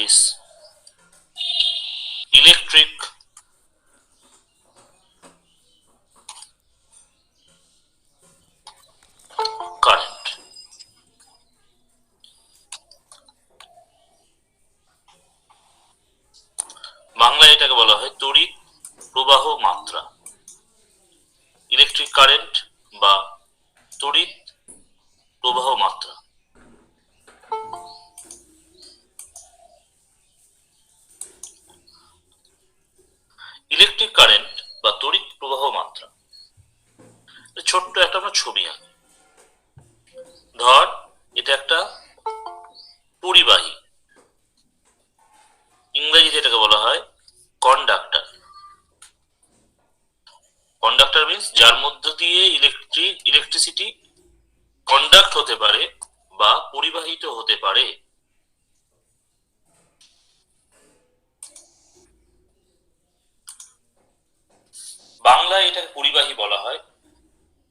is electric current. বাংলায় এটাকে বলা হয় তড়িৎ প্রবাহ মাত্রা, ইলেকট্রিক কারেন্ট বা তড়িৎ প্রবাহ মাত্রা। ইলেকট্রিক কারেন্ট বা তড়িৎ প্রবাহ মাত্রা, ছোট্ট একটা আমরা ছবি আঁকি। ধর এটা একটা পরিবাহী, ইংরেজিতে এটাকে বলা হয় কন্ডাক্টর। কন্ডাক্টর মিন্স যার মধ্য দিয়ে ইলেকট্রিসিটি কন্ডাক্ট হতে পারে বা পরিবাহিত হতে পারে। বাংলায় এটাকে পরিবাহী বলা হয়।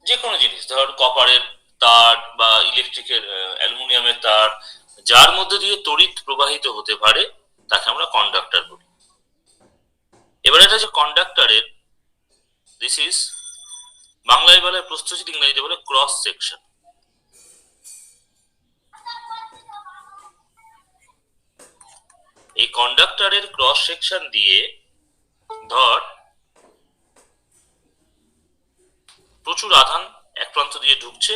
যে কোনো জিনিস, ধর কপারের তার বা ইলেকট্রিকের অ্যালুমিনিয়ামের তার, যার মধ্যে দিয়ে তড়িৎ প্রবাহিত হতে পারে তাকে আমরা কন্ডাক্টর বলি। এবার এটা যে কন্ডাক্টরের, দিস ইজ বাংলায় বলে প্রস্থচ্ছেদ, ইংরেজিতে বলে ক্রস সেকশন। এই কন্ডাক্টরের ক্রস সেকশন দিয়ে ধর প্রচুর আধান এক প্রান্ত দিয়ে ঢুকছে,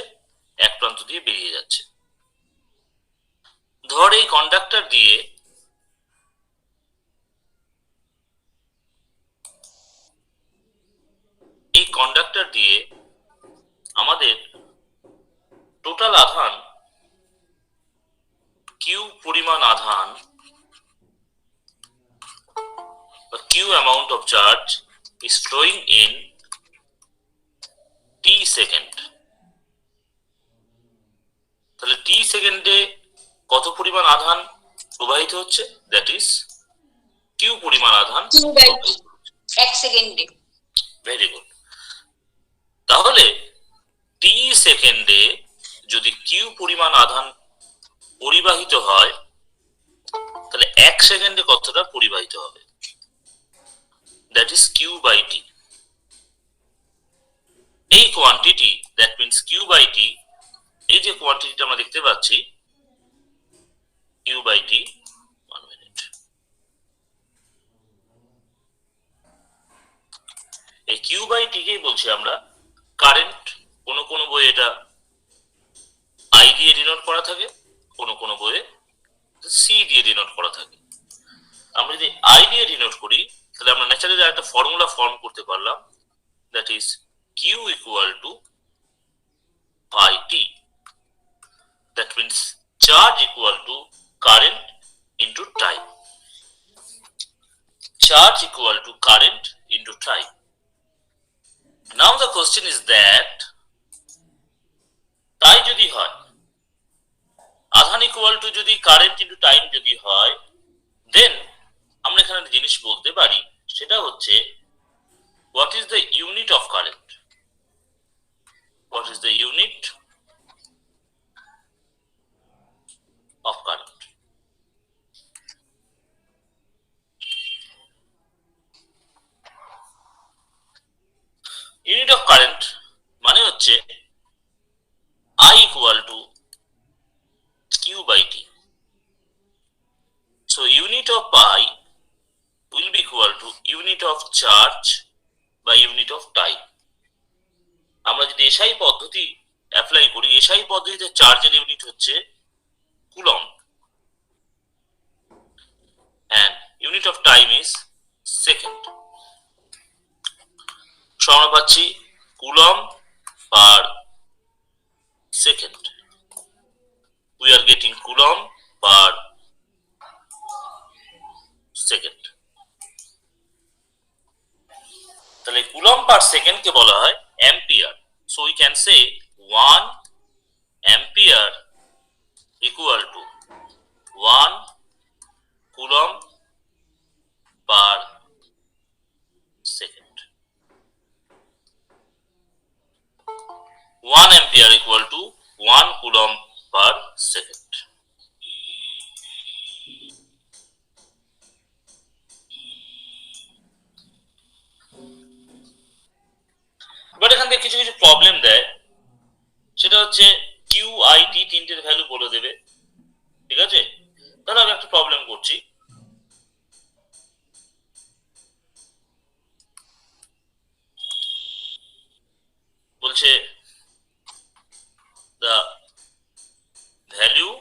এক প্রান্ত দিয়ে বেরিয়ে যাচ্ছে। ধর এই কন্ডাক্টর দিয়ে আমাদের টোটাল আধান কিউ পরিমাণ আধান বা Q amount of charge is flowing in t second. তাহলে টি সেকেন্ডে কত পরিমাণ আধান প্রবাহিত হচ্ছে? দ্যাট ইজ কিউ পরিমাণ আধান এক সেকেন্ডে। Very good. তাহলে টি সেকেন্ডে যদি কিউ পরিমাণ আধান পরিবাহিত হয়, তাহলে এক সেকেন্ডে কতটা পরিবাহিত হবে? That is Q by T. এই quantity, that means Q by T, এই যে কোয়ান্টিটিটা আমরা দেখতে পাচ্ছি কিউ বাই টি, 1 মিনিট, এই কিউ বাই টি কেই বলছি আমরা কারেন্ট। কোন বইয়ে এটা আই দিয়ে ডিনোট করা থাকে, কোন বইয়ে সি দিয়ে ডিনোট করা থাকে। আমরা যদি আই দিয়ে ডিনোট করি তাহলে আমরা ন্যাচারালি একটা ফর্মুলা ফর্ম করতে পারলাম, that is Q equal to pi t. That means charge equal to current into time. Charge equal to current into time. Now the question is that তাই যদি হয়, আধান ইকুয়াল টু যদি current into time যদি হয়, দেন আমরা এখানে একটা জিনিস বলতে পারি, সেটা হচ্ছে what is the unit of current? What is the unit of current? Unit of current মানে হচ্ছে I equal to Q by T. So unit of pi will be equal to unit of charge by unit of time. আমরা যদি SI পদ্ধতি apply করি, SI পদ্ধতিতে চার্জের unit হচ্ছে coulomb and unit of time is second. So আমরা পাচ্ছি coulomb per second. We are getting coulomb per second. তাহলে কুলম্ব পার সেকেন্ড কে বলা হয় ampere. So we can say 1 ampere equal to 1 coulomb per second. 1 ampere equal to 1 coulomb per second. দিয়ে কিছু কিছু problem দেয়, সেটা হচ্ছে কিউ আই টি তিনটের ভ্যালু বলে দেবে, ঠিক আছে? তাহলে আমি একটা প্রবলেম করছি। বলছে the value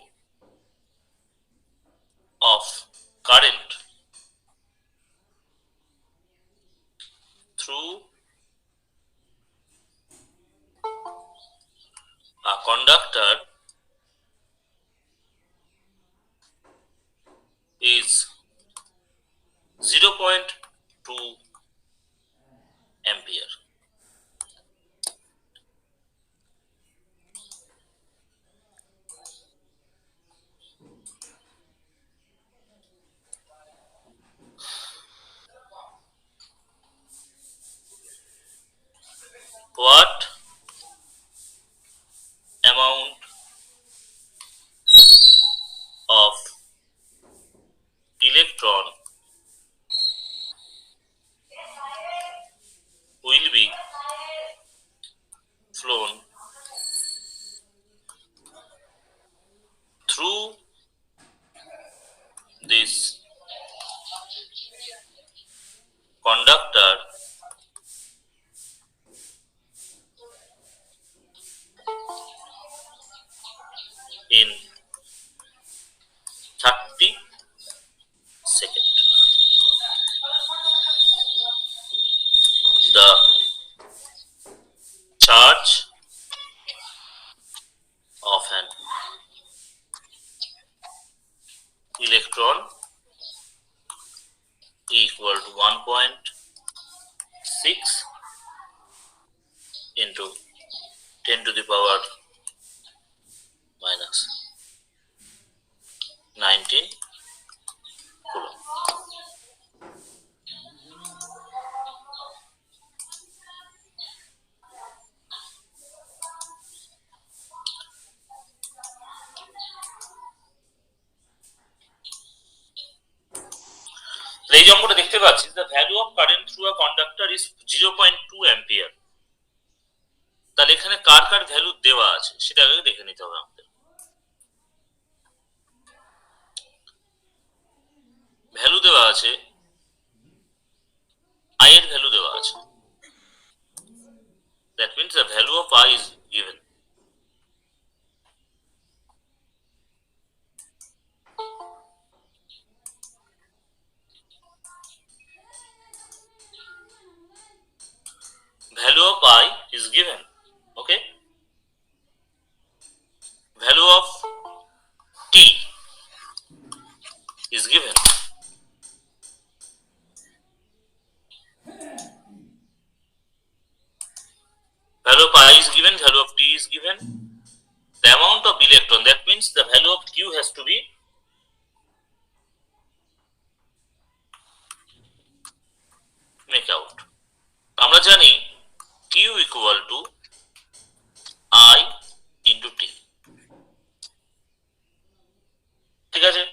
of current through a conductor is 0.2 ampere. What amount of electron will be flown through this conductor in 30 seconds. The charge of an electron equal to 1.6 into 10 to the power minus 19 coulomb. এই যে অঙ্কটা দেখতে পাচ্ছি, the value of current through a conductor is 0.2 ampere. তাহলে এখানে কার কার value দেওয়া আছে সেটা আগে দেখে নিতে হবে আমাদের। ভ্যালু দেওয়া আছে, I এর ভ্যালু দেওয়া আছে। That means the value of I is given. Value of I is given. Okay. Value of T is given. Value of I is given, value of T is given. The amount of electron, that means the value of Q has to be make out. আমরা জানি Q equal to I into T. ঠিক আছে?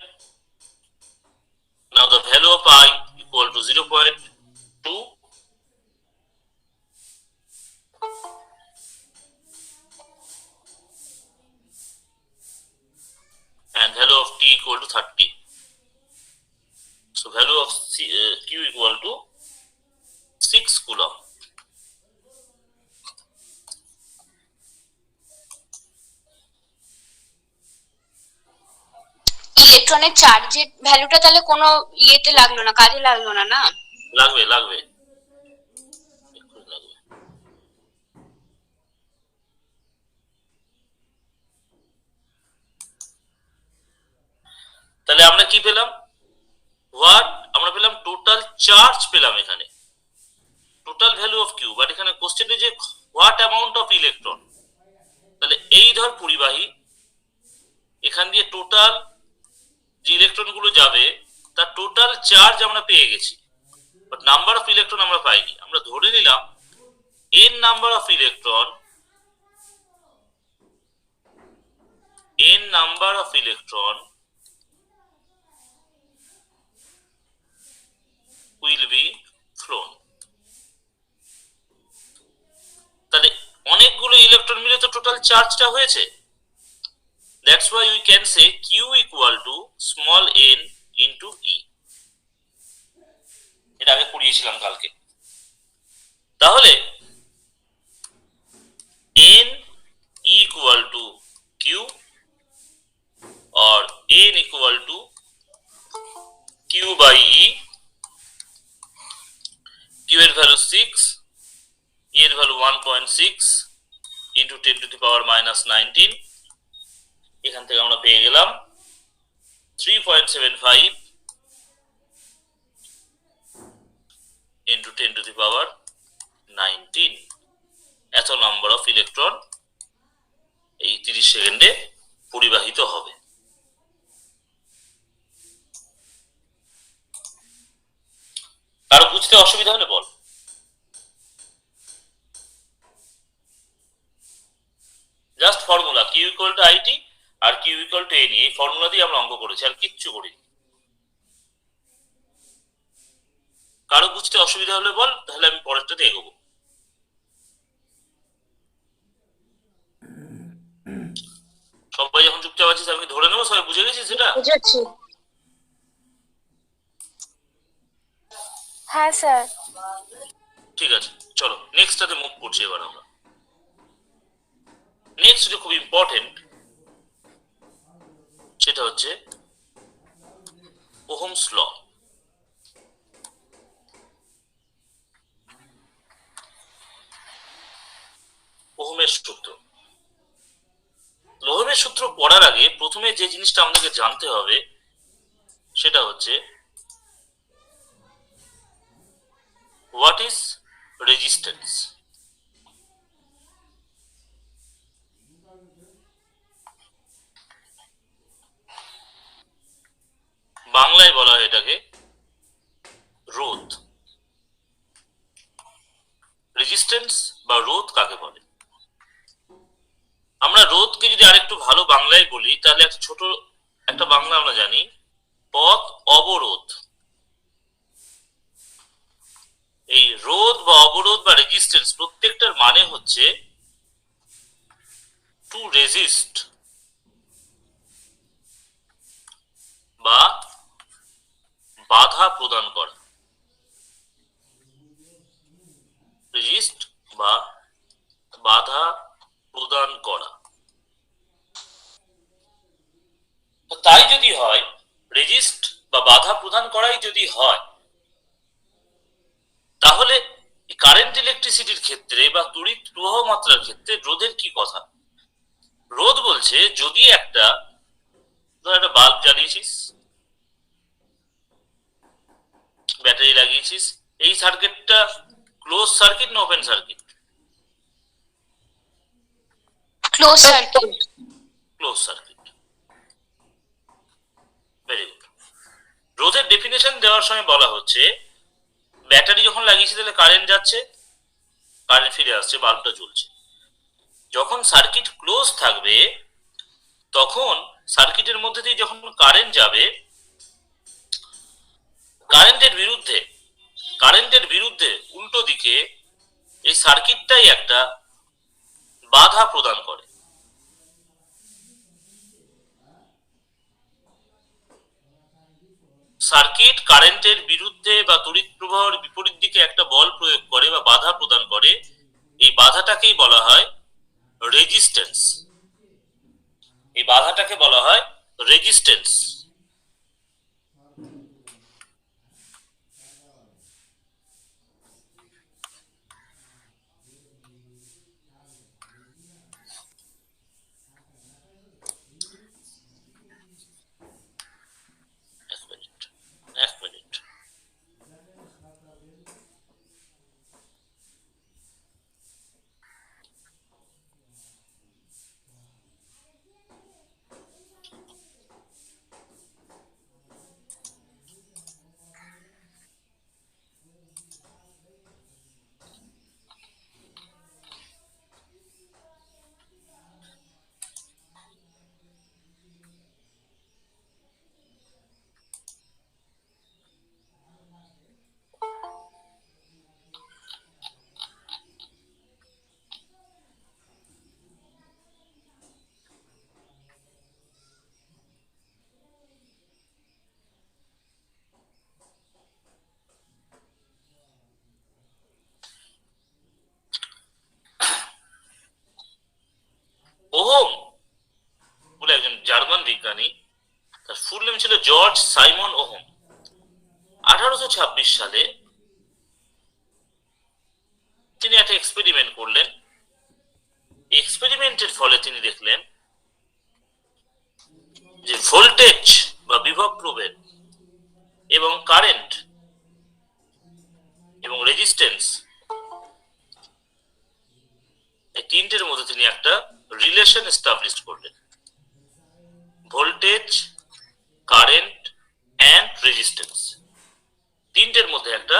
Now the value of I equal to 0.2 and value of T equal to 30. So value of Q equal to 6 coulomb. ইলেকট্রনের চার্জের ভ্যালুটা তাহলে কোনো ইয়েতে লাগলো না, কাজে লাগলো না, না? লাগবে লাগবে। তাহলে আমরা কি পেলাম? হোয়াট, আমরা পেলাম টোটাল চার্জ পেলাম এখানে, total value of Q. But এখানে কোশ্চেনে যে হোয়াট অ্যামাউন্ট অফ ইলেকট্রন, তাহলে এই ধর পরিবাহী, এখান দিয়ে টোটাল যে ইলেকট্রন গুলো যাবে তার টোটাল চার্জ আমরা পেয়ে গেছি, বাট নাম্বার অফ ইলেকট্রন আমরা পাইনি। আমরা ধরে নিলাম n number of electron, n number of electron will be flown. তাহলে টোটাল চার্জটা হয়েছে। That's why we can say Q equal to small N into E. এটা আগে পড়িয়েছিলাম কালকে। তাহলে n equal to q or n equal to q by e, q এর value 6, e এর value 1.6 into 10 to the power minus 19, এখান থেকে আমরা পেয়ে গেলাম 3.75 into 10 to the power 19 এত নাম্বার অফ ইলেকট্রন এই 30 সেকেন্ডে পরিবাহিত হবে। কারো বুঝতে অসুবিধা হলে বল। Just formula Q equal to IT আর কিউ ইকুয়াল টু এন, এই ফর্মুলা দিয়ে আমরা অঙ্ক করেছি, আর কিচ্ছু করিনি। কারো বুঝতে অসুবিধা হলে বল, তাহলে আমি পরেরটাতে এগোবো। সবাই যখন চুপচাপ আছিস আমি ধরে নেবো সবাই বুঝে গেছিস সেটা। বুঝেছি। হ্যাঁ স্যার। ঠিক আছে, চলো নেক্সটটাতে মুভ করছি এবার আমরা। নেক্সট যেটা খুব ইম্পর্টেন্ট সেটা হচ্ছে ওহমস ল। ওহমের সূত্র। ওহমের সূত্র পড়ার আগে প্রথমে যে জিনিসটা আমাদেরকে জানতে হবে সেটা হচ্ছে হোয়াট ইজ রেজিস্ট্যান্স। বাংলায় বলা হয় এটাকে রোধ। রেজিস্ট্যান্স বা রোধ কাকে বলে? আমরা রোধকে যদি আরেকটু ভালো বাংলায় বলি তাহলে একটা ছোট একটা বাংলা আমরা জানি, পথ অবরোধ। এই রোধ বা অবরোধ বা রেজিস্ট্যান্স প্রত্যেকটার মানে হচ্ছে টু রেজিস্ট বা বাধা প্রদান করা। রেজিস্ট বা বাধা প্রদান করা। তাই যদি হয়, রেজিস্ট বা বাধা প্রদান করাই যদি হয়, তাহলে কারেন্ট ইলেকট্রিসিটির ক্ষেত্রে বা তড়িৎ প্রবাহ মাত্রার ক্ষেত্রে রোধের কি কথা? রোধ বলছে যদি একটা বাল্ব জ্বালিয়েছিস, ব্যাটারি লাগিয়েছিস, এই সার্কিটটা ক্লোজ সার্কিট না open circuit? Close circuit. Close circuit. Very good. রোধের ডেফিনেশন দেওয়ার সময় বলা হচ্ছে ব্যাটারি যখন লাগিয়েছি তাহলে কারেন্ট যাচ্ছে, কারেন্ট ফিরে আসছে, বাল্বটা জ্বলছে। যখন সার্কিট ক্লোজ থাকবে তখন সার্কিটের মধ্যে দিয়ে যখন কারেন্ট যাবে, কারেন্টের বিরুদ্ধে উল্টো দিকে এই সার্কিটটাই একটা বাধা প্রদান করে। সার্কিট কারেন্টের বিরুদ্ধে বা তড়িৎ প্রবাহের বিপরীত দিকে একটা বল প্রয়োগ করে বা বাধা প্রদান করে, এই বাধাটাকেই বলা হয় রেজিস্ট্যান্স। এই বাধাটাকে বলা হয় রেজিস্ট্যান্স। এক মিনিট। সাইমন ওহম 1826 সালে তিনি একটা এক্সপেরিমেন্ট করলেন। এক্সপেরিমেন্টের ফলে তিনি দেখলেন যে ভোল্টেজ বা বিভব প্রভেদ এবং কারেন্ট এবং রেজিস্ট্যান্স এই তিনটের মধ্যে তিনি একটা রিলেশন এস্টাবলিশ করলেন। ভোল্টেজ, কারেন্ট অ্যান্ড রেজিস্ট্যান্স তিনটের মধ্যে একটা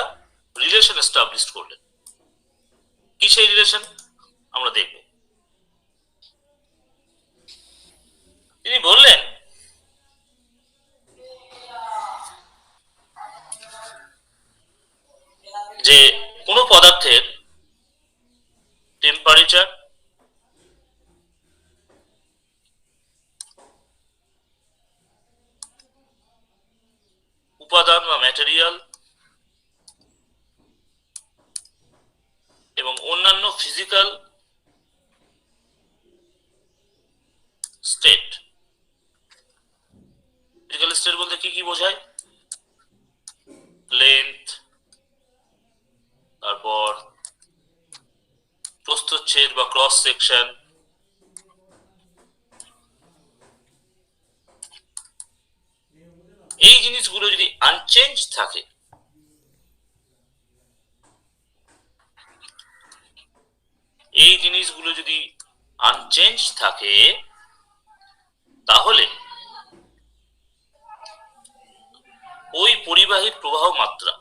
রিলেশন এস্টাবলিশ করলেন। কি সেই রিলেশন আমরা দেখব। তিনি বললেন যে কোনো পদার্থের টেম্পারেচার, উপাদান বা ম্যাটেরিয়াল এবং অন্যান্য ফিজিক্যাল স্টেট। ফিজিক্যাল স্টেট বলতে কি কি বোঝায়? লেন্থ, তারপর প্রস্থচ্ছেদ বা ক্রস সেকশন, এই জিনিসগুলো যদি আনচেঞ্জ থাকে, এই জিনিসগুলো যদি আনচেঞ্জ থাকে তাহলে ওই পরিবাহীর প্রবাহ মাত্রা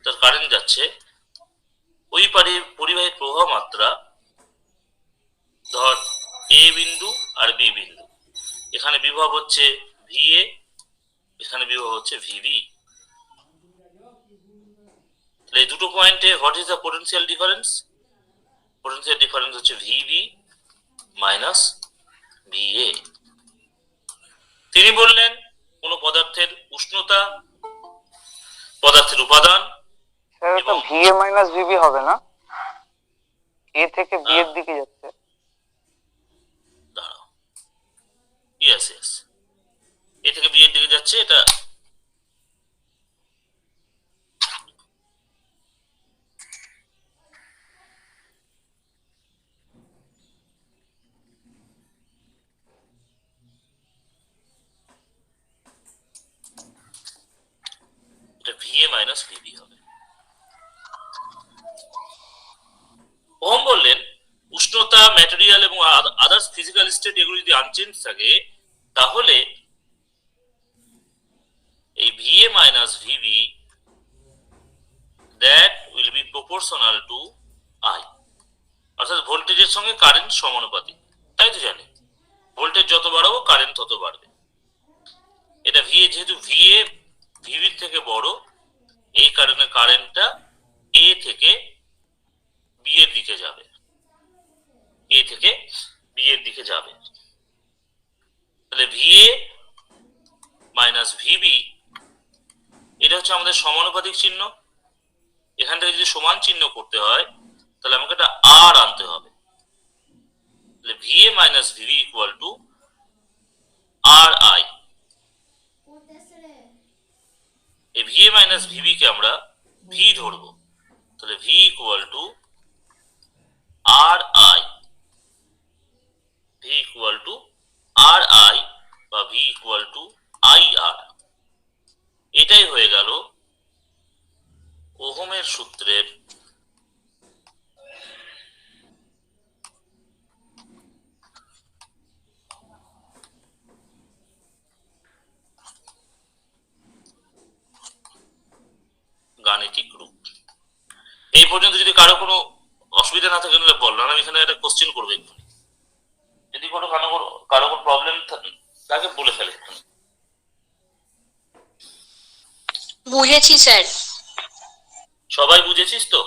তার কারেন্ট যাচ্ছে, ওই পরিবাহীর প্রবাহ মাত্রা ধর এ বিন্দু আর বি বিন্দু, এখানে বিভব হচ্ছে ভিএ, এখানে বিভব হচ্ছে ভিবি। এই দুটো পয়েন্টে what is the potential difference? Potential difference হচ্ছে ভিবি মাইনাস ভিএ। তিনি বললেন কোন পদার্থের উষ্ণতা, পদার্থের উপাদান এবং ভিএ মাইনাস ভিবি হবে না, এ থেকে বি এর দিকে যাচ্ছে। দাঁড়াও, ইয়েস ইয়েস, এ থেকে বি এর দিকে যাচ্ছে, এটা ভিএ মাইনাস ভিবি হবে। ওহম বললেন উষ্ণতা, ম্যাটেরিয়াল এবং আদার্স ফিজিক্যাল স্টেট এগুলো যদি আনচেঞ্জ থাকে তাহলে এই VA minus VB that will be proportional to I, অর্থাৎ ভোল্টেজের সঙ্গে কারেন্ট সমানুপাতিক। তাই তো জানি ভোল্টেজ যত বাড়াবো কারেন্ট তত বাড়বে। এটা ভিএ, যেহেতু ভিএ ভিবির থেকে বড়, এই কারণে কারেন্টটা এ থেকে বি এর দিকে যাবে, এ থেকে বি এর দিকে যাবে। তাহলে ভিএ মাইনাস ভিবি এটা হচ্ছে আমাদের সমানুপাতিক চিহ্ন। এখান থেকে যদি সমান চিহ্ন করতে হয় তাহলে আমাকে একটা আর আনতে হবে। তাহলে VA minus VB equal to R I. এই ভিএ মাইনাস ভিবি কে আমরা ভি ধরবো, তাহলে V equal to R I, V equal to R I বা V equal to I R. এটাই হয়ে গেল ওহমের সূত্রের গাণিতিক রূপ। এই পর্যন্ত যদি কারো কোনো অসুবিধা না থাকে তাহলে বললাম, আমি এখানে একটা কোশ্চেন করবো এক্ষুনি। যদি কারো কোনো প্রবলেম থাকে বলে ফেলে। বুঝেছি স্যার। সবাই বুঝেছিস তো?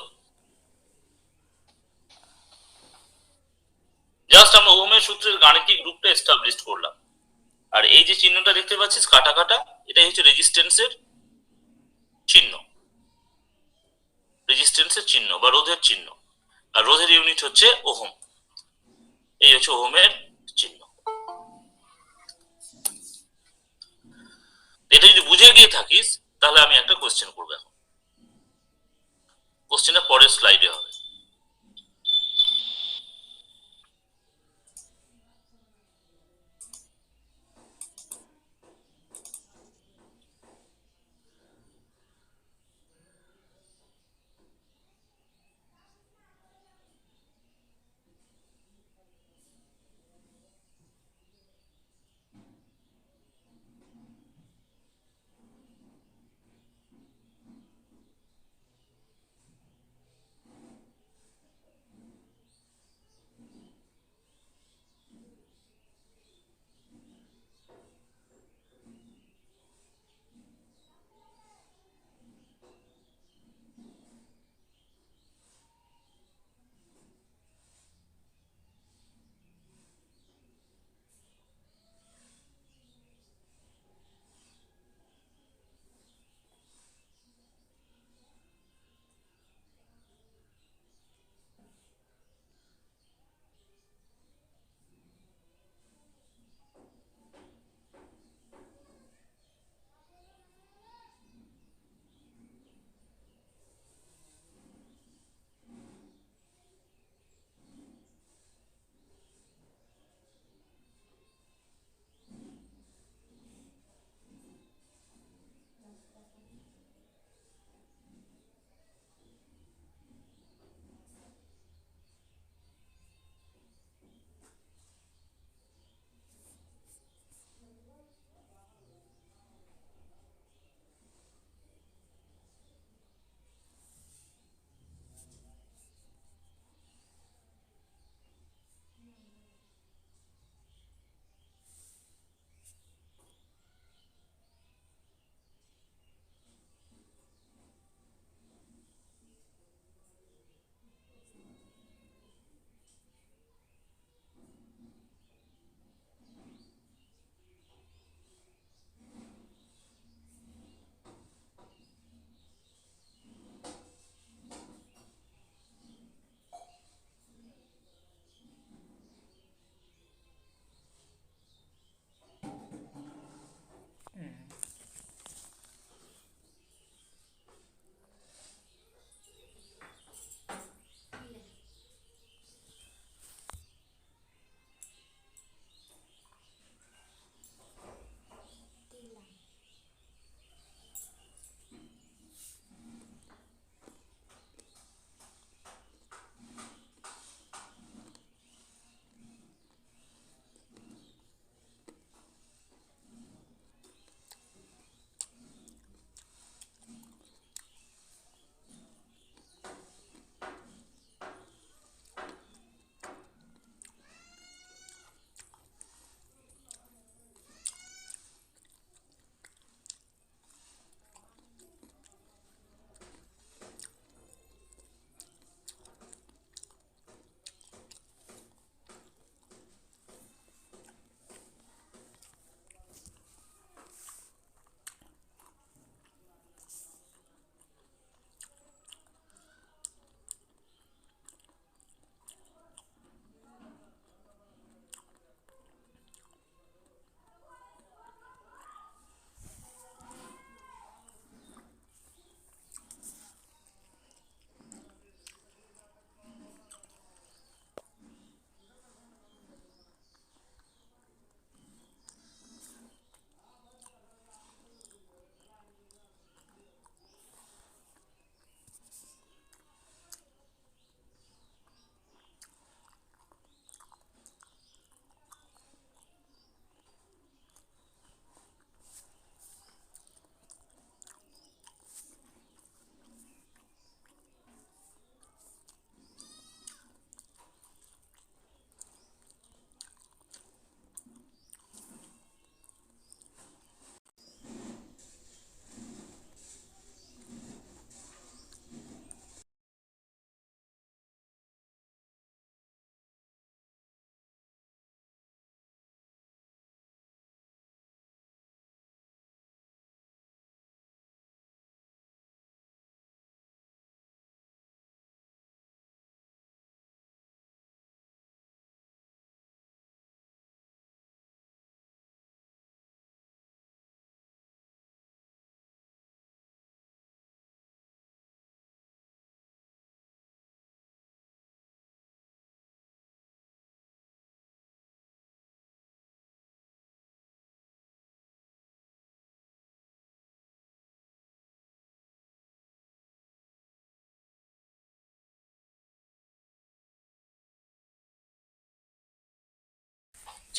জাস্ট আমরা ওহমের সূত্রের গাণিতিক রূপটা এস্টাবলিশ করলাম। আর এই যে চিহ্নটা দেখতে পাচ্ছিস কাটা কাটা, এটাই হচ্ছে রেজিস্ট্যান্সের চিহ্ন, রেজিস্ট্যান্সের চিহ্ন বা রোধের চিহ্ন। আর রোধের ইউনিট হচ্ছে ওহম। এই হচ্ছে ওহমের চিহ্ন। এটা যদি বুঝে গিয়ে থাকিস তাহলে আমি একটা কোশ্চেন করবো এখন। কোশ্চেনটা পরের স্লাইডে হবে।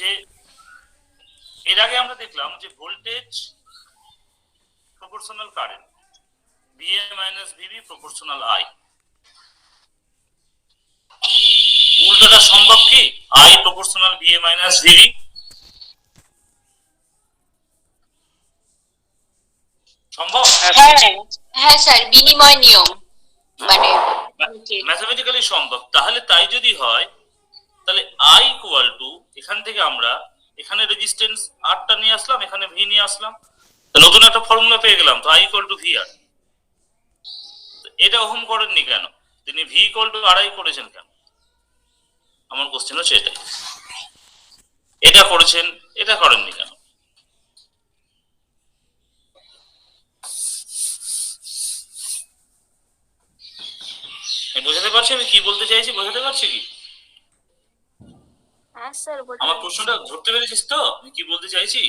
যে এর আগে আমরা দেখলাম যে voltage proportional current VA minus VB proportional I। উল্টোটা সম্ভব কি? I proportional VA minus VB। সম্ভব? হ্যাঁ হ্যাঁ স্যার, বিনিময় নিয়ম মানে ম্যাথমেটিক্যালি সম্ভব। তাহলে তাই যদি হয় তাহলে I ইকুয়াল টু, এখান থেকে আমরা এখানে রেজিস্ট্যান্স আরটা নিয়ে আসলাম, এখানে ভি নিয়ে আসলাম, নতুন একটা ফর্মুলা পেয়ে গেলাম। তো I ইকুয়াল টু VR। এটা ওহম করেননি কেন? তিনি V ইকুয়াল টু RI করেছেন কেন? আমার কোশ্চেন হচ্ছে এটাই। এটা করেছেন, এটা করেননি কেন? বোঝাতে পারছি আমি কি বলতে চাইছি? বোঝাতে পারছি কি? হ্যাঁ স্যার, আমার প্রশ্নটা ধরতে পেরেছিস তো আমি কি বলতে চাইছি?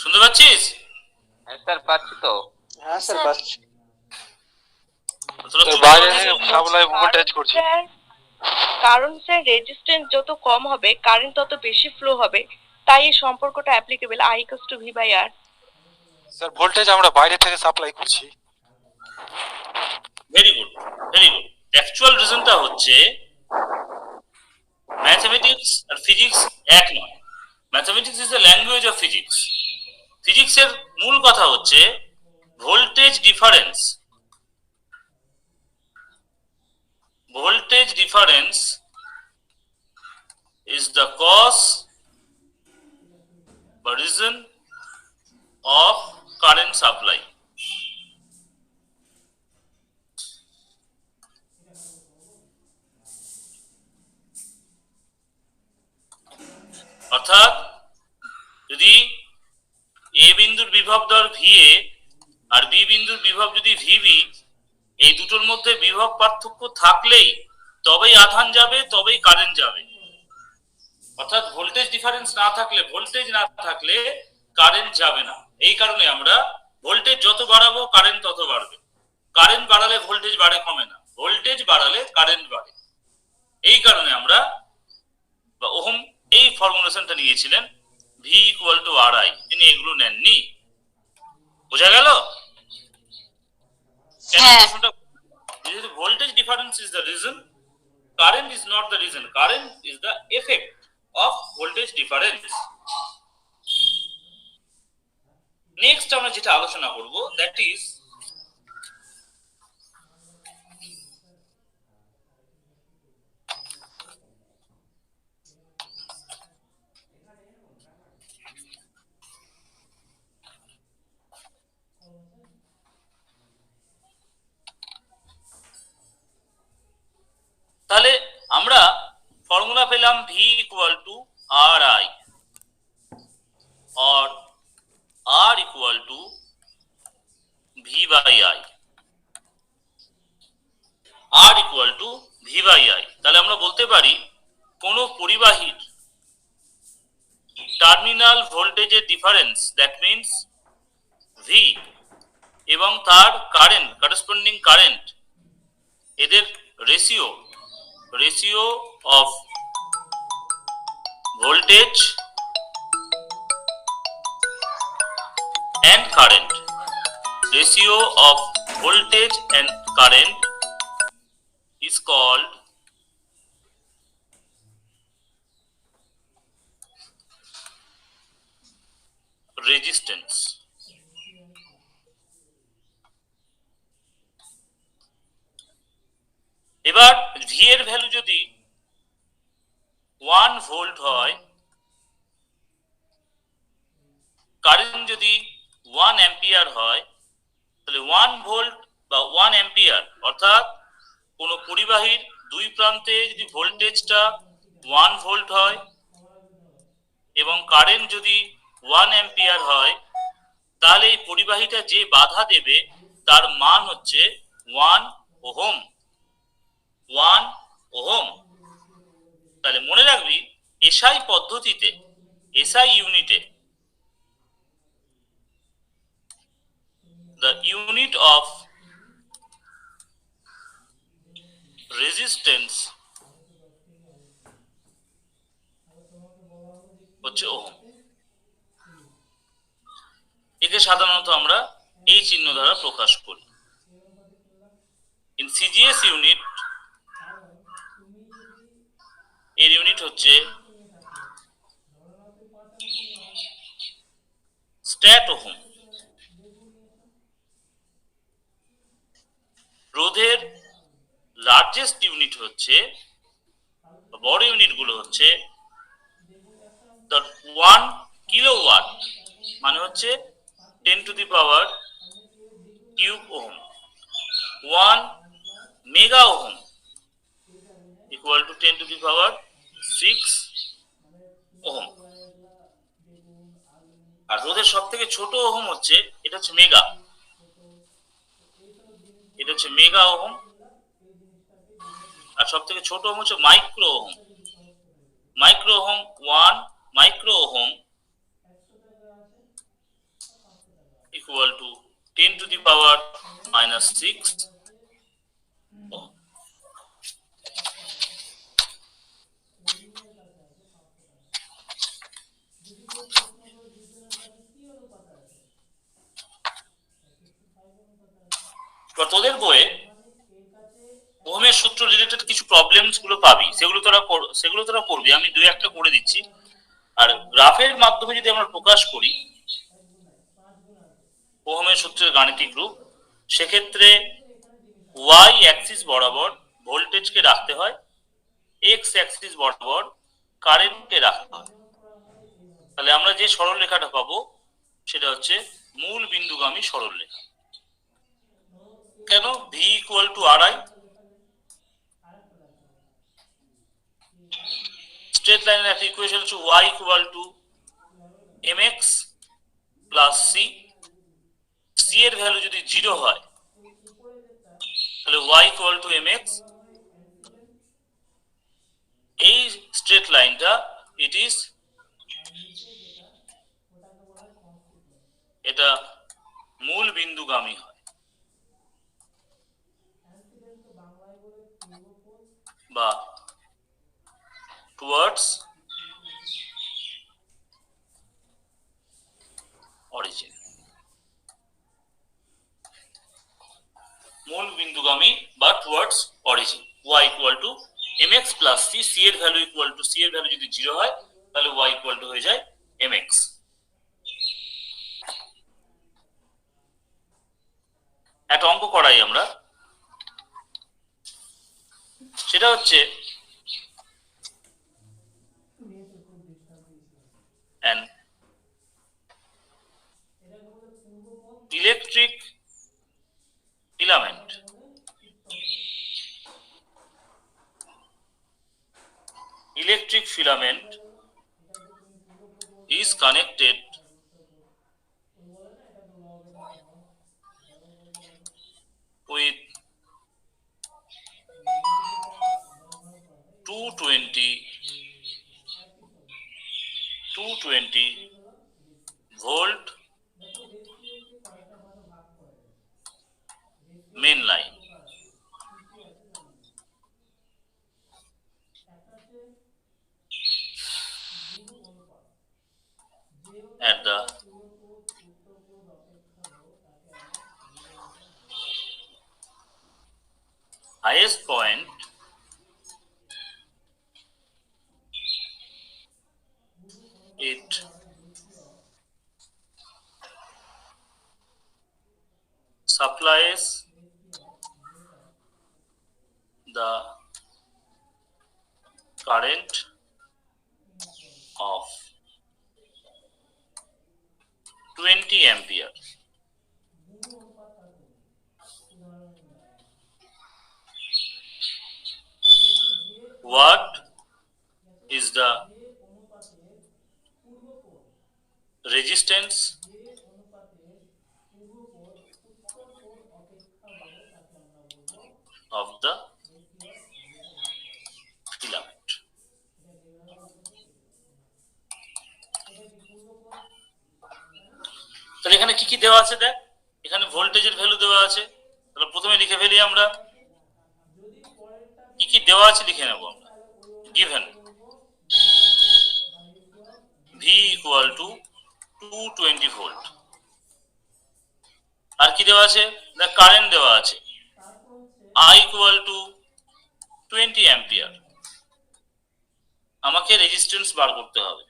শুনতে পাচ্ছিস? হ্যাঁ স্যার পাচ্ছি তো। হ্যাঁ স্যার পাচ্ছি। তোরা চুপ বাইরে করে আছিস? সাপ্লাই ভোল্টেজ করছি। কারণ স্যার রেজিস্ট্যান্স যত কম হবে কারেন্ট তত বেশি ফ্লো হবে, তাই এই সম্পর্কটা applicable I equals to V by R। Sir voltage আমরা বাইরে থেকে সাপ্লাই করছি। Very good, very good. Actual রিজনটা হচ্ছে ম্যাথমেটিক্স আর ফিজিক্স এক নয়। Mathematics is the language of physics. ফিজিক্সের মূল কথা হচ্ছে voltage difference. Voltage difference is the cause or reason of current supply. অর্থাৎ যদি এ বিন্দুর বিভব দর VA আর বি বিন্দুর বিভব যদি VB, এই দুটোর মধ্যে বিভব পার্থক্য থাকলেই তবেই আধান যাবে, তবেই কারেন্ট যাবে। অর্থাৎ ভোল্টেজ ডিফারেন্স না থাকলে, ভোল্টেজ না থাকলে কারেন্ট যাবে না। এই কারণে আমরা ভোল্টেজ যত বাড়াবো কারেন্ট তত বাড়বে। কারেন্ট বাড়ালে ভোল্টেজ বাড়ে, কমে না। ভোল্টেজ বাড়ালে কারেন্ট বাড়ে। এই কারণে আমরা ওহম এই ফর্মুলেশনটা নিয়েছিলেন V ইকুয়াল টু RI। তিনি এগুলো নেননি। বোঝা গেল? হ্যাঁ। Voltage difference is the reason, current is not the reason. Current is the effect of voltage difference. Next আমরা যেটা আলোচনা করব দ্যাট ইজ তাহলে আমরা ফর্মুলা পেলাম V equal to RI or R equal to V by I। R equal to V by I। তাহলে আমরা বলতে পারি কোন পরিবাহীর টার্মিনাল ভোল্টেজের ডিফারেন্স, দ্যাট মিন্স V, এবং তার কারেন্ট, করসপন্ডিং কারেন্ট, এদের ratio of voltage and current, ratio of voltage and current is called resistance. এবার V এর ভ্যালু যদি 1 ভোল্ট হয়, কারেন্ট যদি 1 অ্যাম্পিয়ার হয়, তাহলে 1 ভোল্ট বা 1 অ্যাম্পিয়ার অর্থাৎ কোন পরিবাহীর দুই প্রান্তে যদি ভোল্টেজটা 1 ভোল্ট হয় এবং কারেন্ট যদি 1 অ্যাম্পিয়ার হয়, তাহলে এই পরিবাহীটা যে বাধা দেবে তার মান হচ্ছে 1 ওহম। 1 ওহম। তাহলে মনে রাখবি এসআই পদ্ধতিতে, এসআই ইউনিটে, the unit of রেজিস্ট্যান্স হচ্ছে ওহম। একে সাধারণত আমরা এই চিহ্ন দ্বারা প্রকাশ করি। ইন সিজিএস ইউনিট এর ইউনিট হচ্ছে স্ট্যাট ওহম। রোধের লার্জেস্ট ইউনিট হচ্ছে, বড় ইউনিট গুলো হচ্ছে 1 কিলোওয়াট, মানে হচ্ছে 10 to the power cube ohm. 1 mega ohm equal to 10 to the power 6 ohm. আর রোধের সব থেকে ছোট ওহম হচ্ছে, এটা হচ্ছে মেগা, এটা হচ্ছে মেগা ওহম। আর সব থেকে ছোট ওহম হচ্ছে micro ohm. Micro ohm 1 micro ohm equal to 10 to the power minus 6 ohm. তোদের বইয়ে ওহমের সূত্র রিলেটেড কিছু প্রবলেমস গুলো পাবি, সেগুলো তোরা করবি। আমি দুই একটা করে দিচ্ছি। আর গ্রাফের মাধ্যমে যদি আমরা প্রকাশ করি ওহমের সূত্রের গাণিতিক রূপ, সেক্ষেত্রে ওয়াই অ্যাক্সিস বরাবর ভোল্টেজকে রাখতে হয়, এক্স অ্যাক্সিস বরাবর কারেন্টকে রাখতে হয়। তাহলে আমরা যে সরলরেখাটা পাবো সেটা হচ্ছে মূল বিন্দুগামী সরলরেখা। কেন? V equal to R I. Straight লাইনের একটা ইকুয়েশন হচ্ছে y equal to m x plus c. C এর ভ্যালু যদি 0 হয় তাহলে y ইকুয়াল টু mx। এই স্ট্রেট লাইনটা এটা মূল বিন্দুগামী হয় বা টুয়ার্ডস অরিজিন। মূল বিন্দুগামী বা towards origin. y equal to mx plus c। c এর ভ্যালু ইকুয়াল টু, c এর ভ্যালু যদি 0 হয় তাহলে y ইকুয়াল টু হয়ে যায় mx। একটা অঙ্ক করাই আমরা, সেটা হচ্ছে an electric filament is connected with 220 volt main line at the highest point it supplies the current of 20 ampere. What is the resistance of the filament? তাহলে এখানে কি কি দেওয়া আছে দেখ, এখানে ভোল্টেজের ভ্যালু দেওয়া আছে। তাহলে প্রথমে লিখে ফেলি আমরা কি কি দেওয়া আছে লিখে নেব আমরা, given V equal to 220 volt. আর কি দেওয়া আছে, না কারেন্ট দেওয়া আছে I ইকুয়াল টু 20 অ্যাম্পিয়ার। আমাকে রেজিস্ট্যান্স বার করতে হবে।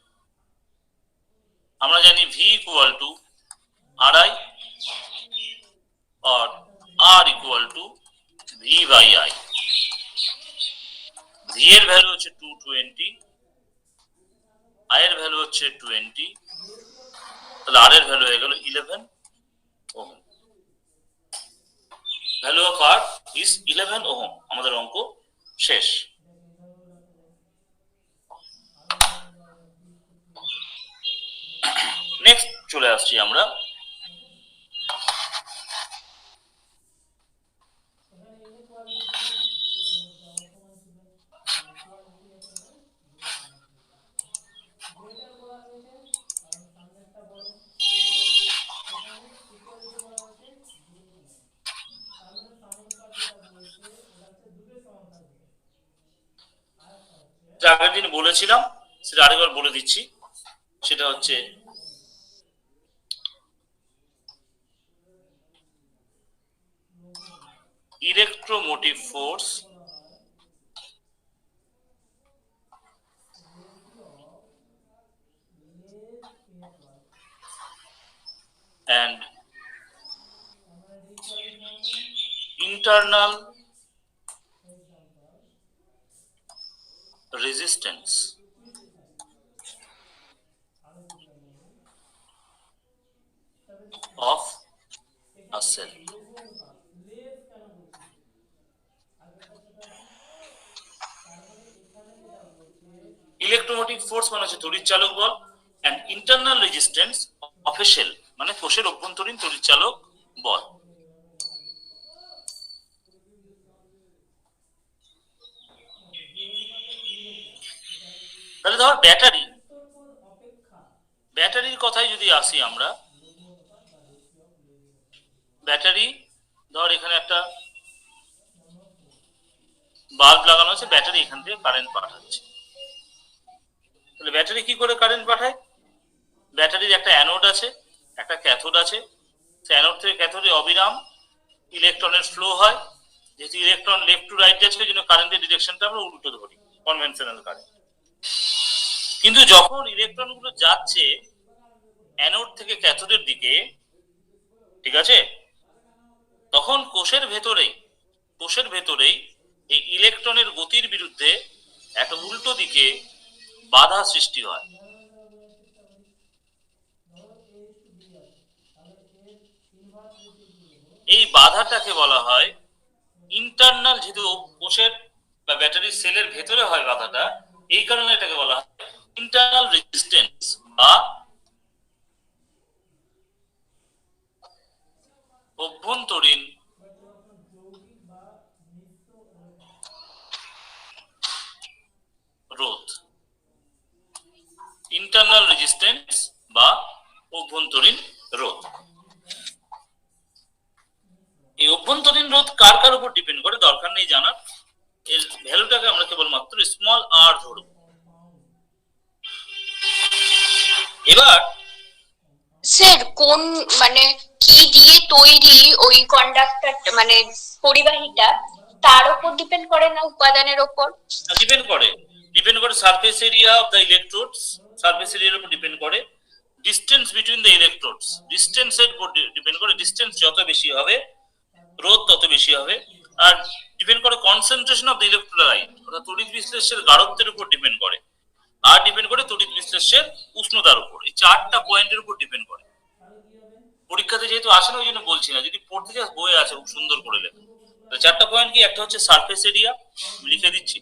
আমরা জানি ভি ইকুয়াল টু RI और R equal to V by I. V এর ভ্যালু হচ্ছে 220, আই এর ভ্যালু হচ্ছে 20, তাহলে আর এর ভ্যালু হয়ে গেল 11 ohm. Value of R is 11 ohm. আমাদের অঙ্ক শেষ। নেক্সট চলে আসছি আমরা যা আগের দিন বলেছিলাম সেটা আরেকবার বলে দিচ্ছি। সেটা হচ্ছে electromotive force and internal resistance of a cell. Electromotive force মানে হচ্ছে তড়িৎচালক বল, and internal resistance of a cell মানে কোষের অভ্যন্তরীণ তড়িৎচালক বল। তাহলে ধর ব্যাটারির কথাই যদি আসি আমরা, ব্যাটারি ধর এখানে একটা বাল্ব লাগানো আছে, ব্যাটারি এখান থেকে কারেন্ট পাঠাচ্ছে। তাহলে ব্যাটারি কি করে কারেন্ট পাঠায়? ব্যাটারির একটা অ্যানোড আছে, একটা ক্যাথোড আছে। অ্যানোড থেকে ক্যাথোডে অবিরাম ইলেকট্রনের ফ্লো হয়। যেহেতু ইলেকট্রন লেফট টু রাইট যাচ্ছে ওই জন্য কারেন্টের ডিরেকশনটা আমরা উল্টো ধরি, কনভেনশনাল কারেন্ট। কিন্তু যখন ইলেকট্রন গুলো যাচ্ছে অ্যানোড থেকে ক্যাথোডের দিকে, ঠিক আছে, তখন কোষের ভেতরেই এই ইলেকট্রনের গতির বিরুদ্ধে একটা উল্টো দিকে বাধা সৃষ্টি হয়। এই বাধাটাকে বলা হয় ইন্টারনাল, যেহেতু কোষের বা ব্যাটারি সেলের ভেতরে হয় বাধাটা, এই কারণে এটাকে বলা হয় ইন্টারনাল রেজিস্ট্যান্স বা অভ্যন্তরীণ রোধ। ইন্টারনাল রেজিস্ট্যান্স বা অভ্যন্তরীণ রোধ। এই অভ্যন্তরীণ রোধ কার কার উপর ডিপেন্ড করে দরকার নেই জানার। এর ভ্যালুটাকে আমরা কেবলমাত্র স্মল আর ধরব। এবার স্যার কোন মানে কি দিয়ে তৈরি ওই কন্ডাক্টর মানে পরিবাহীটা তার উপর ডিপেন্ড করে না উপাদানের উপর? ডিপেন্ড করে surface area of the electrodes, surface এরিয়ার উপর ডিপেন্ড করে। ডিসটেন্স বিটুইন দ্য ইলেকট্রোডস, ডিসটেন্সের উপর ডিপেন্ড করে। ডিসটেন্স যত বেশি হবে রোধ তত বেশি হবে। আর ডিপেন্ড করে কনসেন্ট্রেশন অফ দ্য ইলেকট্রোলাইট, অর্থাৎ তড়িৎ বিশ্লেষ্যের গাঢ়ত্বের উপর ডিপেন্ড করে। আর ডিপেন্ড করে তড়িৎ বিশ্লেষ্যের উষ্ণতার উপর। এই চারটা পয়েন্টের উপর ডিপেন্ড করে। পরীক্ষাতে যেহেতু আসে না ওই জন্য বলছি না, যদি পড়তে চাস বইয়ে আছে খুব সুন্দর করে লেখা। চারটা পয়েন্ট কি? একটা হচ্ছে সারফেস এরিয়া, লিখে দিচ্ছি,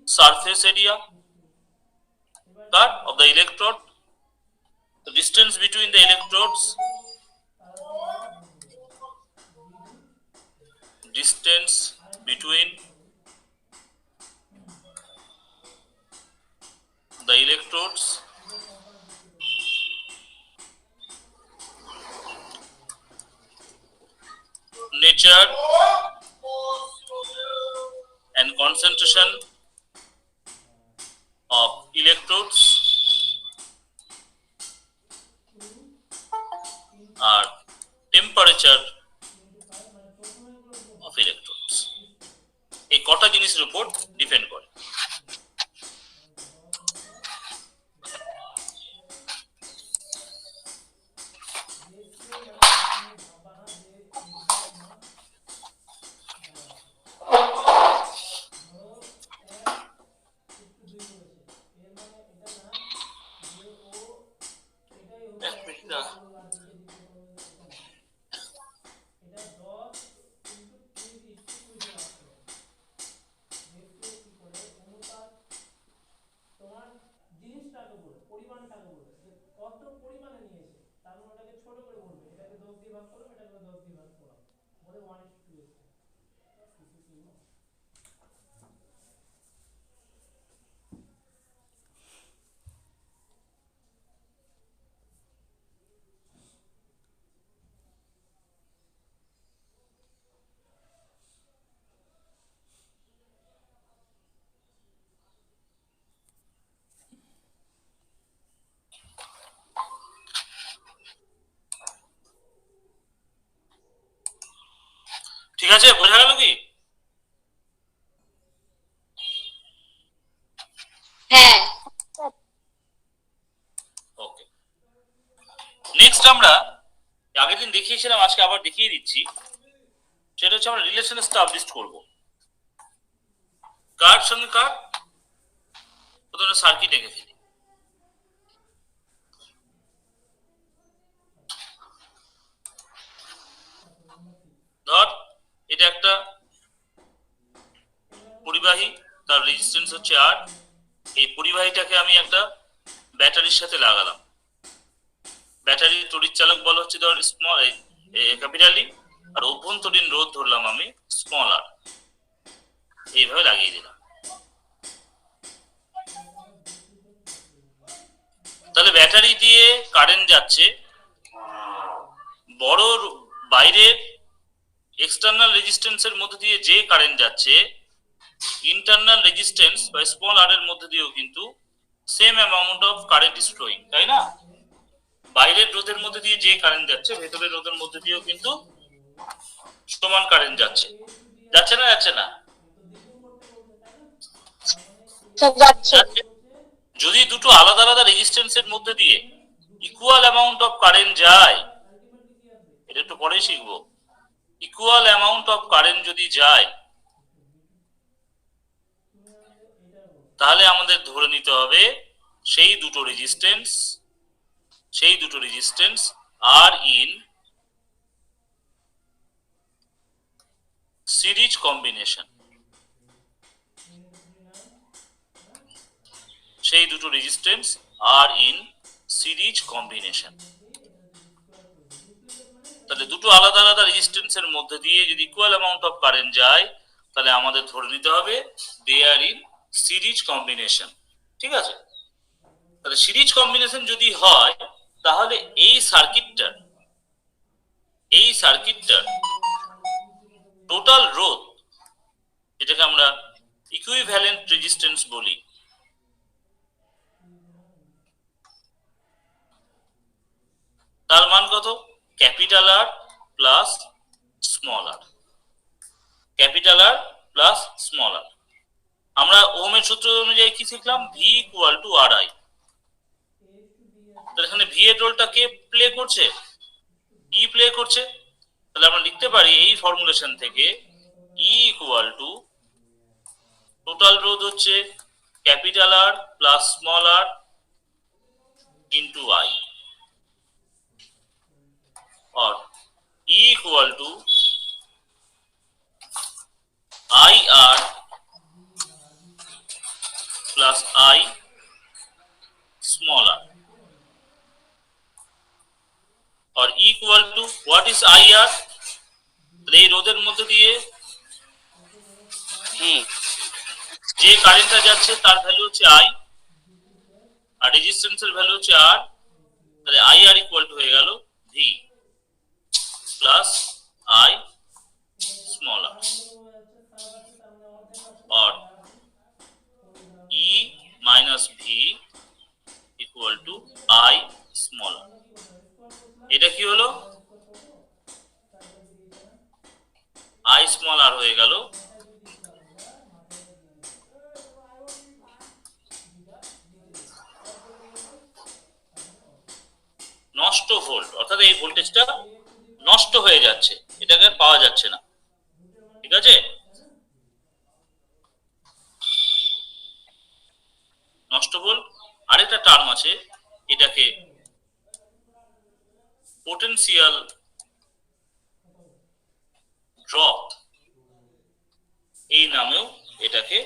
surface area of the electrode, the distance between the electrodes, distance between the electrodes, nature and concentration of electrodes আর temperature of electrodes, এই কটা জিনিসের উপর ডিপেন্ড করে। এক মিনিট না। ঠিক আছে, বোঝা গেল কি? হ্যাঁ ওকে, নেক্সট আমরা আগের দিন দেখিয়েছিলাম, আজকে আবার দেখিয়ে দিচ্ছি। সেটা হচ্ছে আমরা রিলেশন এস্টাবলিশ করব। কার সঙ্গে কার? প্রথমে সার্কিট এঁকে ফেলি। ধর এটা একটা পরিবাহী, তার রেজিস্ট্যান্স হচ্ছে আর। এই পরিবাহীটাকে আমি একটা ব্যাটারির সাথে লাগালাম। ব্যাটারির তড়িৎচালক বল হচ্ছে ধর স্মল ক্যাপিটাল ই, আর অভ্যন্তরীণ রোধ ধরলাম আমি স্মল আর। এইভাবে লাগিয়ে দিলাম। তাহলে ব্যাটারি দিয়ে কারেন্ট যাচ্ছে, বড় বাইরের এক্সটার্নাল রেজিস্ট্যান্সের মধ্যে দিয়ে যে কারেন্ট যাচ্ছে, ইন্টারনাল রেজিস্ট্যান্স বা স্মল আর এর মধ্যে দিয়েও কিন্তু same amount of current is flowing, তাই না? বাইরের রোধের মধ্যে দিয়ে যে কারেন্ট যাচ্ছে, ভেতরের রোধের মধ্যে দিয়েও কিন্তু সমান কারেন্ট যাচ্ছে। যাচ্ছে না যাচ্ছে না? যাচ্ছে। যদি দুটো আলাদা আলাদা রেজিস্ট্যান্সের মধ্যে দিয়ে ইকুয়াল অ্যামাউন্ট অফ কারেন্ট যায়, এটা একটু পরে শিখবো। ইকুয়াল অ্যামাউন্ট অফ কারেন্ট যদি যায়, তাহলে আমাদের ধরে নিতে হবে সেই দুটো resistance are in series combination. সেই দুটো resistance are in series combination. তাহলে দুটো আলাদা আলাদা রেজিস্ট্যান্সের মধ্যে দিয়ে যদি ইকুয়াল অ্যামাউন্ট অফ কারেন্ট যায়, তাহলে আমাদের ধরে নিতে হবে দে আর ইন সিরিজ কম্বিনেশন। ঠিক আছে? তাহলে সিরিজ কম্বিনেশন যদি হয়, তাহলে এই সার্কিটটার টোটাল রোধ, যেটাকে আমরা ইকুইভ্যালেন্ট রেজিস্ট্যান্স বলি, তার মান কত? Capital R plus small r. Capital R plus small r. আমরা ওহমের সূত্র অনুযায়ী কি শিখলাম? V equal to R I. তাহলে এখানে ভি এর রোলটা কে প্লে করছে? ই প্লে করছে। তাহলে আমরা লিখতে পারি এই ফর্মুলেশন থেকে ই ইকুয়াল টু টোটাল রোধ হচ্ছে capital R plus small r into I, और E equal to IR plus I small r, और E equal to what is IR? এই রোধের মধ্যে দিয়ে যে কারেন্টটা যাচ্ছে তার ভ্যালু হচ্ছে I, আর রেজিস্ট্যান্সের ভ্যালু হচ্ছে R। তাহলে IR ইকুয়াল টু হয়ে গেল V plus I small r, और স্মল আর হয়ে গেল নষ্ট ভোল্ট, অর্থাৎ এই ভোল্টেজটা নষ্ট হয়ে যাচ্ছে, এটাকে আর পাওয়া যাচ্ছে না। ঠিক আছে, নষ্ট ভোল্ট। আরেকটা টার্ম আছে, এটাকে পোটেনশিয়াল ড্রপ এই নামেও এটাকে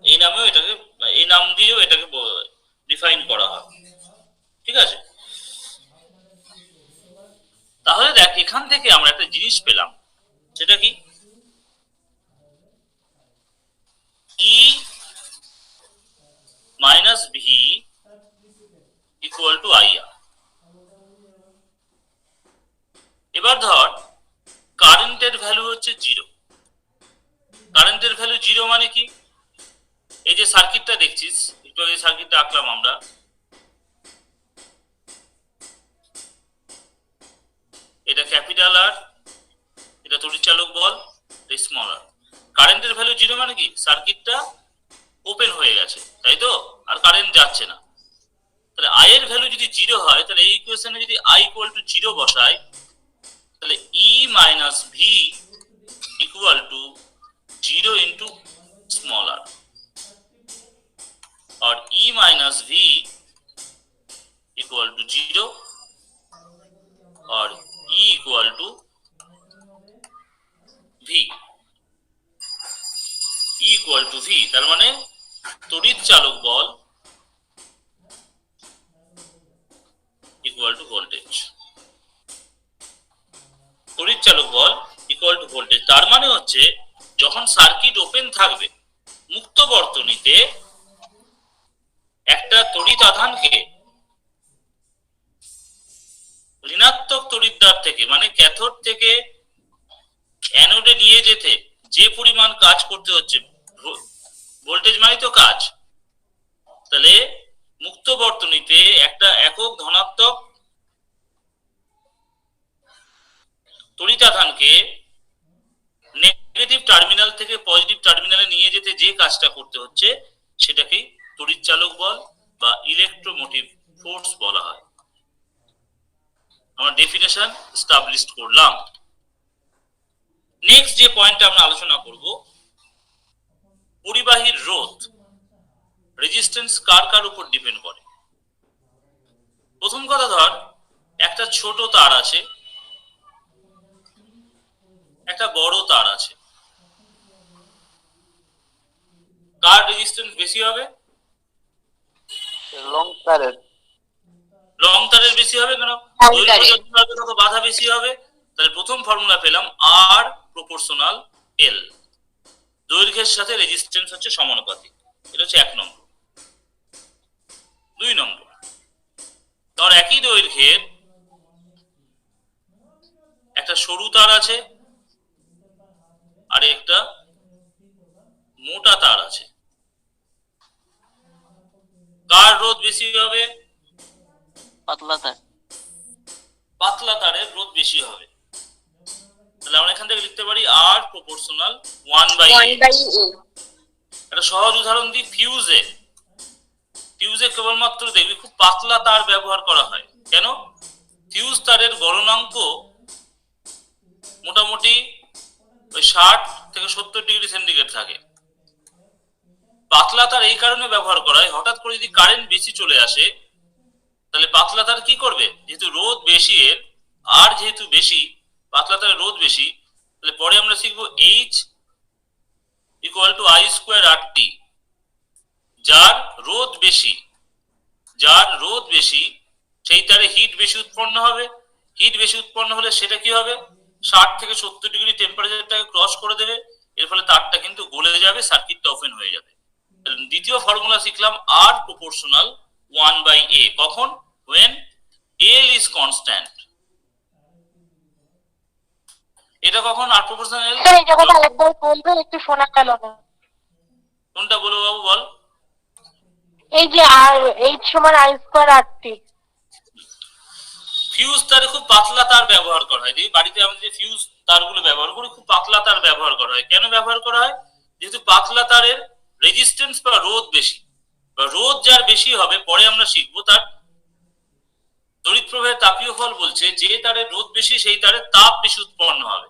এই নাম দিয়েও এটাকে ডিফাইন করা হয়। ঠিক আছে, তাহলে দেখ এখান থেকে আমরা একটা জিনিস পেলাম, সেটা কি E minus V equal two IR। এবার ধর কারেন্টের ভ্যালু হচ্ছে 0। কারেন্টের ভ্যালু 0 মানে কি, এই যে সার্কিটটা দেখছিস, একটু আগে সার্কিটটা আঁকলাম আমরা, এটা ক্যাপিটাল আর, এটা তড়িৎচালক বল, স্মল আর। কারেন্টের ভ্যালু 0 মানে কি, সার্কিটটা ওপেন হয়ে গেছে, তাই তো, আর কারেন্ট যাচ্ছে না। তাহলে আই এর ভ্যালু যদি 0 হয়, তাহলে এই ইকুয়েশনে যদি আই ইকুয়াল টু 0 বসাই, তাহলে E minus V equal to 0 into small R, और E minus V equal to 0 और E equal to V। E equal to V তার মানে তড়িৎ চালক বল ইকুয়াল টু ভোল্টেজ। তড়িৎ চালক বল ইকুয়াল টু ভোল্টেজ, তার মানে হচ্ছে যখন সার্কিট ওপেন থাকবে, মুক্ত বর্তনীতে একটা তড়িৎ আধানকে ঋণাত্মক তড়িৎদ্বার থেকে, মানে ক্যাথোড থেকে অ্যানোডে নিয়ে যেতে যে পরিমাণ কাজ করতে হচ্ছে, ভোল্টেজ মানে তো কাজ, তাহলে মুক্ত বর্তনীতে একটা একক ধনাত্মক তড়িৎ আধানকে নেগেটিভ টার্মিনাল থেকে পজিটিভ টার্মিনালে নিয়ে যেতে যে কাজটা করতে হচ্ছে, সেটাকেই তড়িৎ চালক বল বা ইলেকট্রোমোটিভ ফোর্স বলা হয়। আমরা ডেফিনেশন এস্টাবলিশ করলাম। নেক্সট যে পয়েন্টটা আমরা আলোচনা করব, পরিবাহীর রোধ, রেজিস্ট্যান্স কার কার উপর ডিপেন্ড করে। প্রথম কথা ধর একটা ছোট তার আছে, একটা বড় তার আছে, কার রেজিস্ট্যান্স বেশি হবে? লং তারের। লং তারের বেশি হবে, কেন? দৈর্ঘ্য যত বাড়বে তত বাধা বেশি হবে। তাহলে প্রথম ফর্মুলা পেলাম আর প্রপোর্শনাল এল, দৈর্ঘ্যের সাথে রেজিস্ট্যান্স হচ্ছে সমানুপাতিক। এটা হচ্ছে 1 নম্বর। 2 নম্বর, ধর একই দৈর্ঘ্যের একটা সরু তার আছে আর একটা মোটা তার আছে, কার রোধ বেশি হবে? পাতলা তার। পাতলা তারের রোধ বেশি হবে। তাহলে আমরা এখান থেকে লিখতে পারি আর প্রপোর্শনাল 1/A। একটা সহজ উদাহরণ দিই, ফিউজে কেবলমাত্র দেখবি খুব পাতলা তার ব্যবহার করা হয়। কেন? ফিউজ তারের গলনাঙ্ক মোটামুটি ওই 60 থেকে 70 ডিগ্রি সেন্টিগ্রেড থাকে। পাতলা তার এই কারণে ব্যবহার করা হয়, হঠাৎ করে যদি কারেন্ট বেশি চলে আসে, তাহলে পাতলা তার কি করবে, যেহেতু রোধ বেশি এর, আর যেহেতু বেশি, পাতলা তারের রোধ বেশি, তাহলে পরে আমরা শিখবো H equal to I square RT। যার রোধ বেশি সেই তারে হিট বেশি উৎপন্ন হবে। হিট বেশি উৎপন্ন হলে সেটা কি হবে, 60 থেকে 70 ডিগ্রি টেম্পারেচারটাকে ক্রস করে দেবে, এর ফলে তারটা কিন্তু গলে যাবে, সার্কিটটা ওপেন হয়ে যাবে। দ্বিতীয় ফর্মুলা শিখলাম আর প্রপোর্শনাল 1/A। কখন? when L is constant। এটা কখন আর প্রপোর্শনাল? এই জায়গাটা আরেকবার বলবেন, একটু শোনা গেল না। কোনটা বলো বাবু, বল। এই যে আর H সমান I স্কয়ার RT। ফিউজ তারে খুব পাতলা তার ব্যবহার করা হয়। এই বাড়িতে আমরা যে ফিউজ তারগুলো ব্যবহার করি খুব পাতলা তার ব্যবহার করা হয়। কেন ব্যবহার করা হয়? যেহেতু পাতলা তারের রেজিস্ট্যান্স বা রোধ বেশি, বা রোধ যার বেশি হবে, পরে আমরা শিখবো তার তড়িৎ প্রবাহের তাপীয় ফল বলছে যে তারের রোধ বেশি সেই তারের তাপ বেশি উৎপন্ন হবে।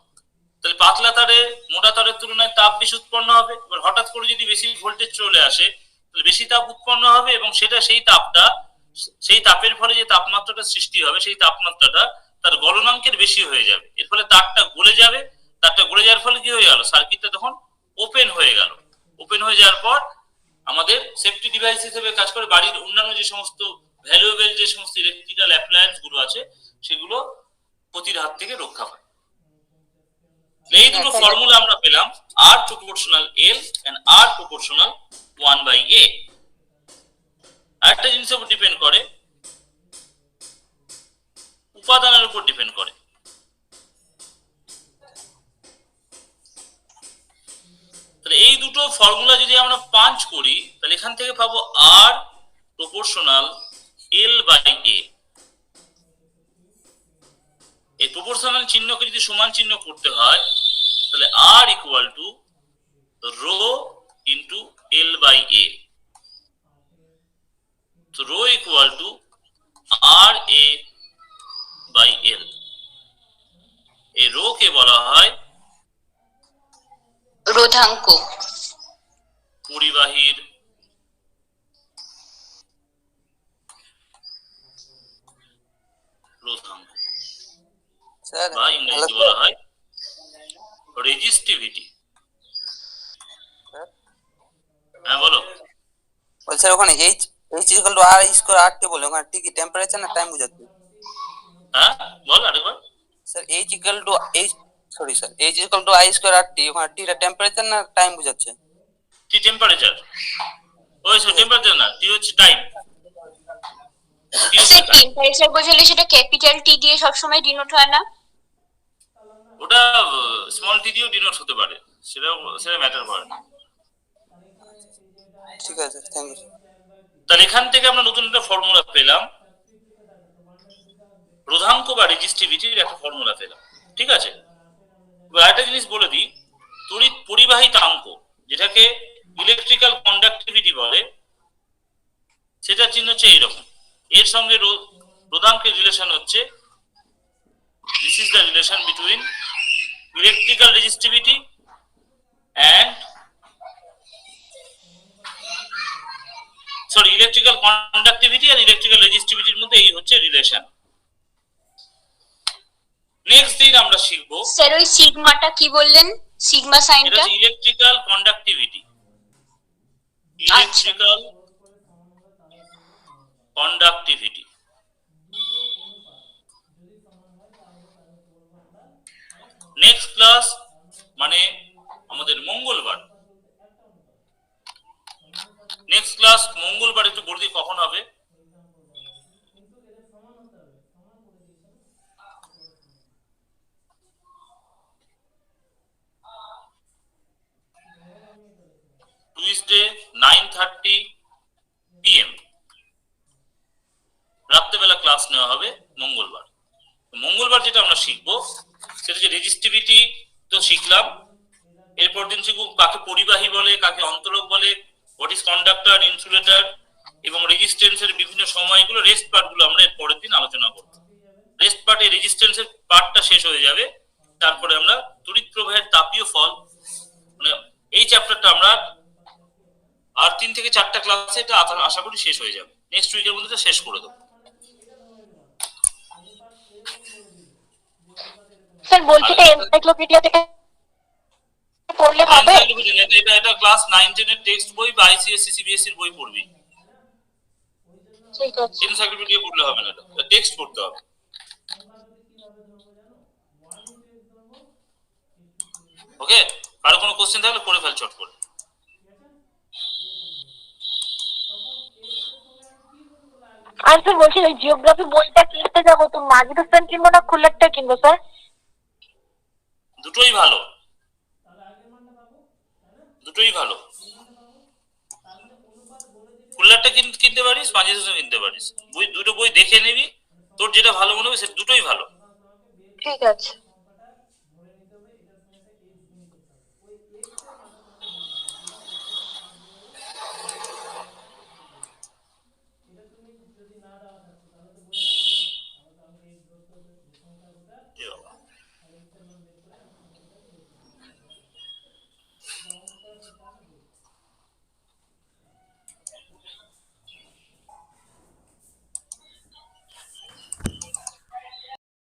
তাহলে পাতলা তারে মোটা তারের তুলনায় তাপ বেশি উৎপন্ন হবে। এবার হঠাৎ করে যদি বেশি ভোল্টেজ চলে আসে তাহলে বেশি তাপ উৎপন্ন হবে, এবং সেই তাপের ফলে যে তাপমাত্রাটা সৃষ্টি হবে সেই তাপমাত্রাটা তার গলনাঙ্কের বেশি হয়ে যাবে। এর ফলে তারটা গলে যাবে। তারটা গলে যাওয়ার ফলে কি হয়ে গেল? সার্কিটটা তখন ওপেন হয়ে গেল। ওপেন হয়ে যাওয়ার পর আমাদের সেফটি ডিভাইস হিসেবে কাজ করে বাড়ির অন্যান্য যে সমস্ত ভ্যালুয়েবল যে সমস্ত ইলেকট্রিক্যাল অ্যাপ্লায়েন্স গুলো আছে সেগুলো ক্ষতির হাত থেকে রক্ষা পায়। এই দুটো ফর্মুলা আমরা পেলাম, R proportional L and R proportional 1/A। আরেকটা জিনিসের উপর ডিপেন্ড করে, উপাদানের উপর ডিপেন্ড করে। তাহলে এই দুটো ফর্মুলা যদি আমরা পাঞ্চ করি তাহলে এখান থেকে পাবো R proportional L/A। এই প্রপোর্শনাল চিহ্নকে যদি সমান চিহ্ন করতে হয় তাহলে R equal to rho into L/A। তো rho equal to RA/L। এই রো কে বলা হয় রোধাঙ্ক। পরিবাহীর রোধাঙ্ক, স্যার বা ইংরেজিতে বলা হয় রেজিস্টিভিটি। হ্যাঁ বলো। বলছে ওখানে H equal to R square R কে বলে ওখানে টি কি টেম্পারেচার না টাইম বোঝাচ্ছে? হ্যাঁ বল আরেকবার। Sir H equal to H equal to I square R টি, ওখানে টি টা টেম্পারেচার না টাইম বোঝাচ্ছে? টি টেম্পারেচার। ওই সো টেম্পারেচার না, টি হচ্ছে টাইম। স্যার টেম্পারেচার বোঝালে সেটা ক্যাপিটাল টি দিয়ে সবসময় ডিনোট হয় না? ওটা স্মল টি দিয়েও ডিনোট হতে পারে, সেটা ম্যাটার করে না। ঠিক আছে, থ্যাংক ইউ। তাহলে এখান থেকে আমরা নতুন একটা ফর্মুলা পেলাম, রোধাঙ্ক বা রেজিস্টিভিটির একটা ফর্মুলা পেলাম। ঠিক আছে, এবার একটা জিনিস বলে দিই, তড়িৎ পরিবাহিতাঙ্ক যেটাকে ইলেকট্রিক্যাল কন্ডাক্টিভিটি বলে, সেটা চিহ্ন হচ্ছে এইরকম। এর সঙ্গে রোধাঙ্কের রিলেশন হচ্ছে, this is the relation between electrical resistivity and electrical conductivity and electrical resistivity এর মধ্যে এই হচ্ছে রিলেশন। নেক্সট দিন আমরা শিখবো স্যার ওই সিগমাটা কি বললেন? সিগমা এটা সাইনটা হচ্ছে electrical conductivity. Electrical conductivity. Next class মানে আমাদের মঙ্গলবার। নেক্সট ক্লাস মঙ্গলবার, একটু বলে দিই কখন হবে। টুইসডে 9:30 PM রাত্রেবেলা ক্লাস নেওয়া হবে মঙ্গলবার। মঙ্গলবার যেটা আমরা শিখবো সেটা হচ্ছে রেজিস্টিভিটি। তো শিখলাম, এরপর দিন শিখবো কাকে পরিবাহী বলে, কাকে অন্তরক বলে, হোয়াট ইজ কন্ডাক্টর, ইনসুলেটর এবং রেজিস্ট্যান্সের বিভিন্ন সময়গুলো। রেস্ট পার্টগুলো আমরা এর পরের দিন আলোচনা করব। রেস্ট পার্টে রেজিস্ট্যান্সের পার্টটা শেষ হয়ে যাবে, তারপরে আমরা তড়িৎ প্রবাহের তাপীয় ফল, মানে এই চ্যাপ্টারটা আমরা আর 3 থেকে 4টা ক্লাসে এটা আশা করি শেষ হয়ে যাবে। নেক্সট উইকের মধ্যে শেষ করে দেবো। স্যার বলছি এটা এনসাইক্লোপিডিয়া থেকে পড়লে হবে? এটা ক্লাস 9-10 এর টেক্সট বই বা আইসিএসসি সিবিএসসি এর বই পড়বি। ঠিক আছে। এনসাইক্লোপিডিয়া পড়লে হবে না, এটা টেক্সট পড়তে হবে। ওকে, আর কোনো কোশ্চেন থাকলে করে ফেল চট করে। আর স্যার বলছি ওই জিওগ্রাফি বইটা কিনতে যাবো, তো মাজিদুস্তান কিনবো না খুলনারটা কিনবো স্যার? দুটোই ভালো, দুটোই ভালো। খুলনারটা কিনতে পারিস, মাঝে কিনতে পারিস। দুটো বই দেখে নিবি, তোর যেটা ভালো মনে হবে সেটা দুটোই ভালো। ঠিক আছে।